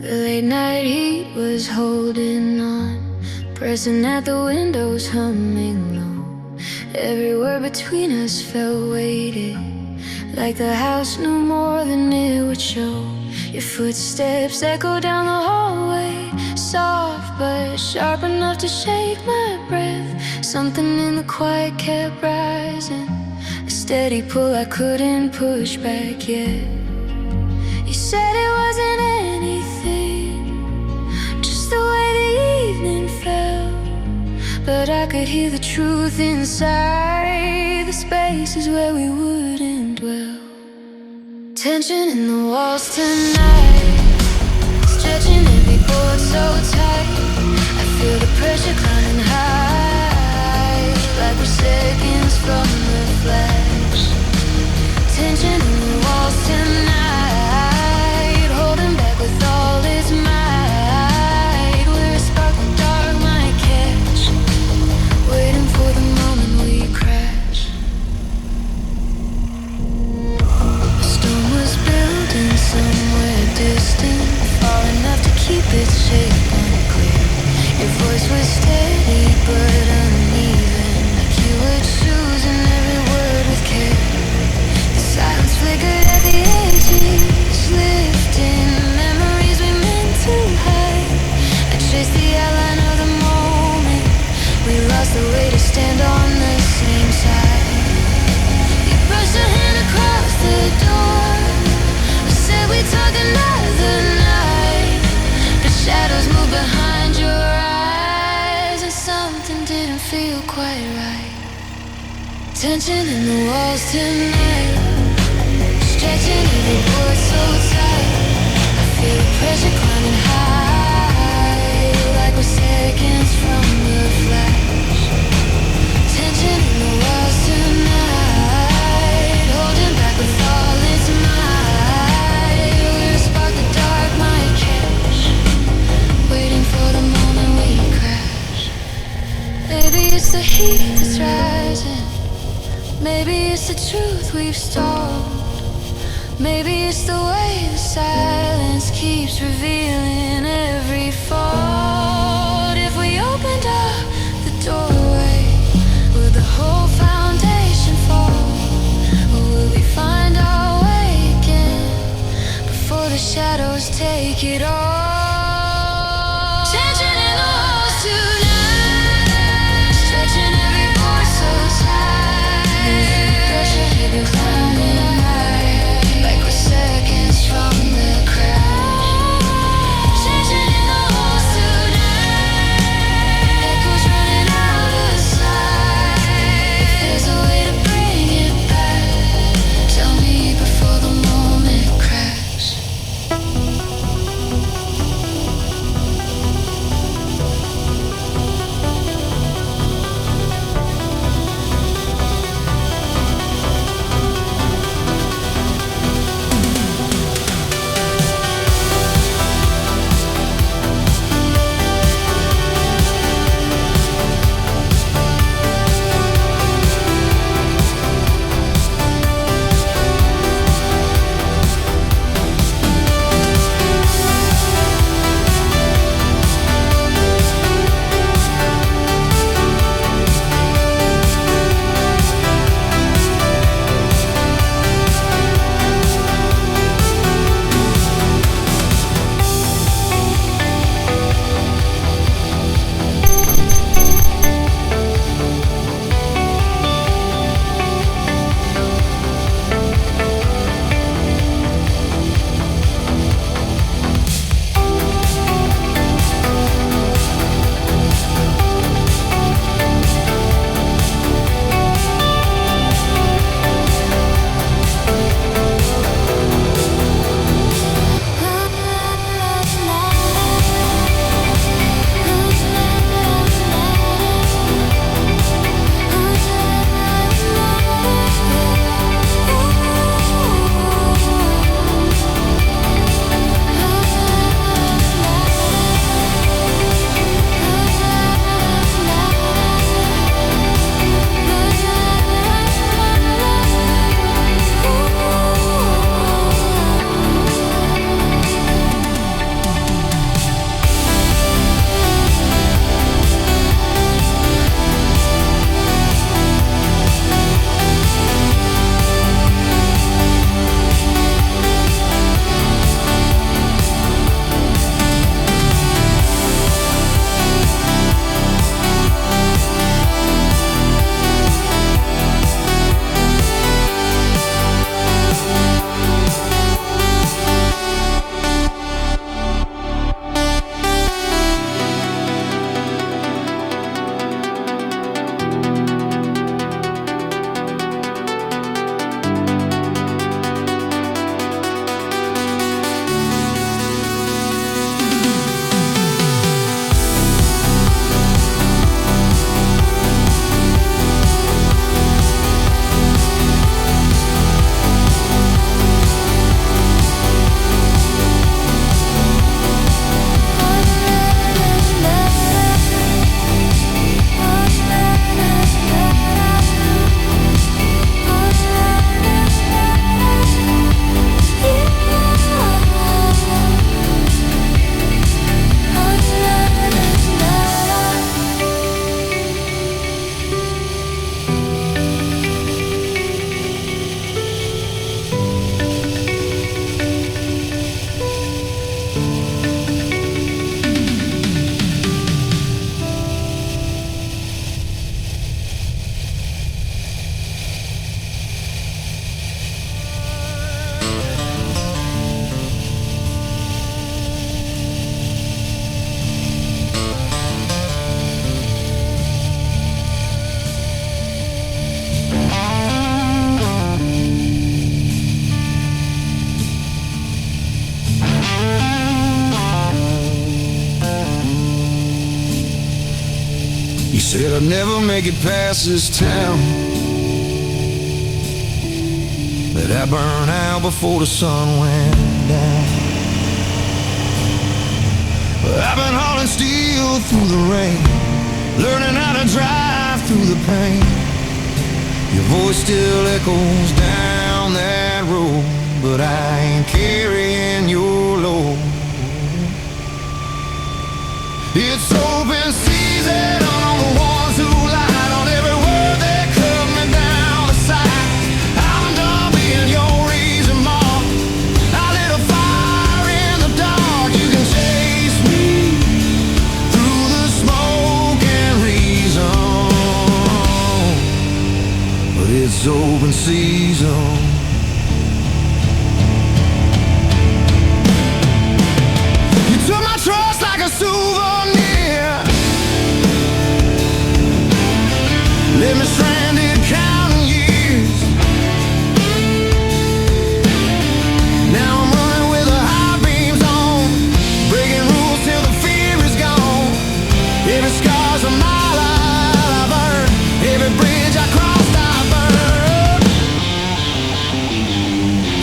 The late night heat was holding on, pressing at the windows, humming low. Every word between us felt weighted, like the house knew more than it would show. Your footsteps echo down the hallway, soft but sharp enough to shake my breath. Something in the quiet kept rising, a steady pull I couldn't push back yet. You said it wasn't anything, just the way the evening fell. But I could hear the truth inside the spaces where we wouldn't dwell. Tension in the walls tonight, stretching every board so tight. I feel the pressure climbing high, like we're seconds from the flash. Tension in the walls tonight, holding back with all its might. We're a spark the dark might catch, waiting for the moment we crash. A storm was building somewhere distant, far enough to keep its shape unclear. Your voice was steady but uneven, like you were choosing every word with care. The silence flickered at the edges, lifting memories we meant to hide. I traced the outline of the moment, we lost the way to stand on the same side. You brushed your hand across the door, I said we'd talk another night, but shadows moved behind your eyes, and something didn't feel quite right. Tension in the walls tonight, stretching every board so tight. I feel the pressure climbing high, like we're seconds from the flash. Tension in the walls tonight, holding back with all its might. We're a spark the dark might catch, waiting for the moment we crash. Maybe it's the heat that's rising, maybe it's the truth we've stalled, maybe it's the way the silence keeps revealing every fault. If we opened up the doorway, would the whole foundation fall? Or will we find our way again before the shadows take it all? Tension in the walls tonight, stretching every board so tight. Pressure hidden climbing high, like we're seconds from the crash. Tension in the walls tonight, echoes running out of sight. If there's a way to bring it back, tell me before the moment crash. Said I'd never make it past this town, that I'd burn out before the sun went down. But I've been hauling steel through the rain, learning how to drive through the pain. Your voice still echoes down that road, but I ain't carrying your load. It's open season on the ones who lied on every word that cut me down the side. I'm done being your reason, Mom. I lit a fire in the dark. You can chase me through the smoke and reason, but it's open season. You took my trust like a souvenir, left me stranded counting years. Now I'm running with the high beams on, breaking rules till the fear is gone. Every scar's a mile I've earned, every bridge I crossed I burned.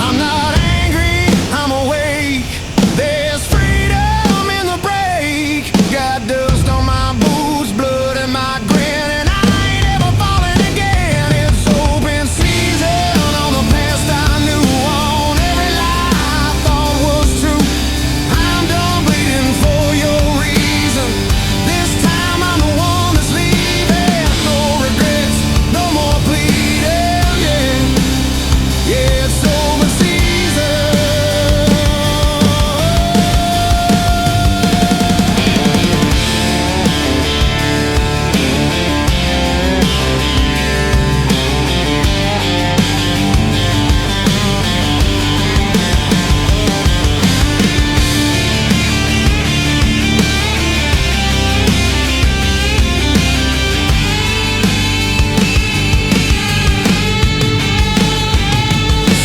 I'm not angry, I'm awake. There's freedom in the break. Got dust on my boots, blood in my grin, and I ain't ever falling again. It's open season on the past I knew, on every lie I thought was true. I'm done bleeding for your reason. This time I'm the one that's leaving. No regrets, no more pleading. Yeah, yeah, it's open season.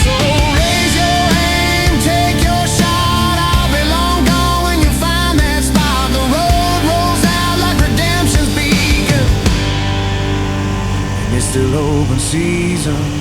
So raise your aim, take your shot. I'll be long gone when you find that spot. The road rolls out like redemption's beacon, and it's still open season.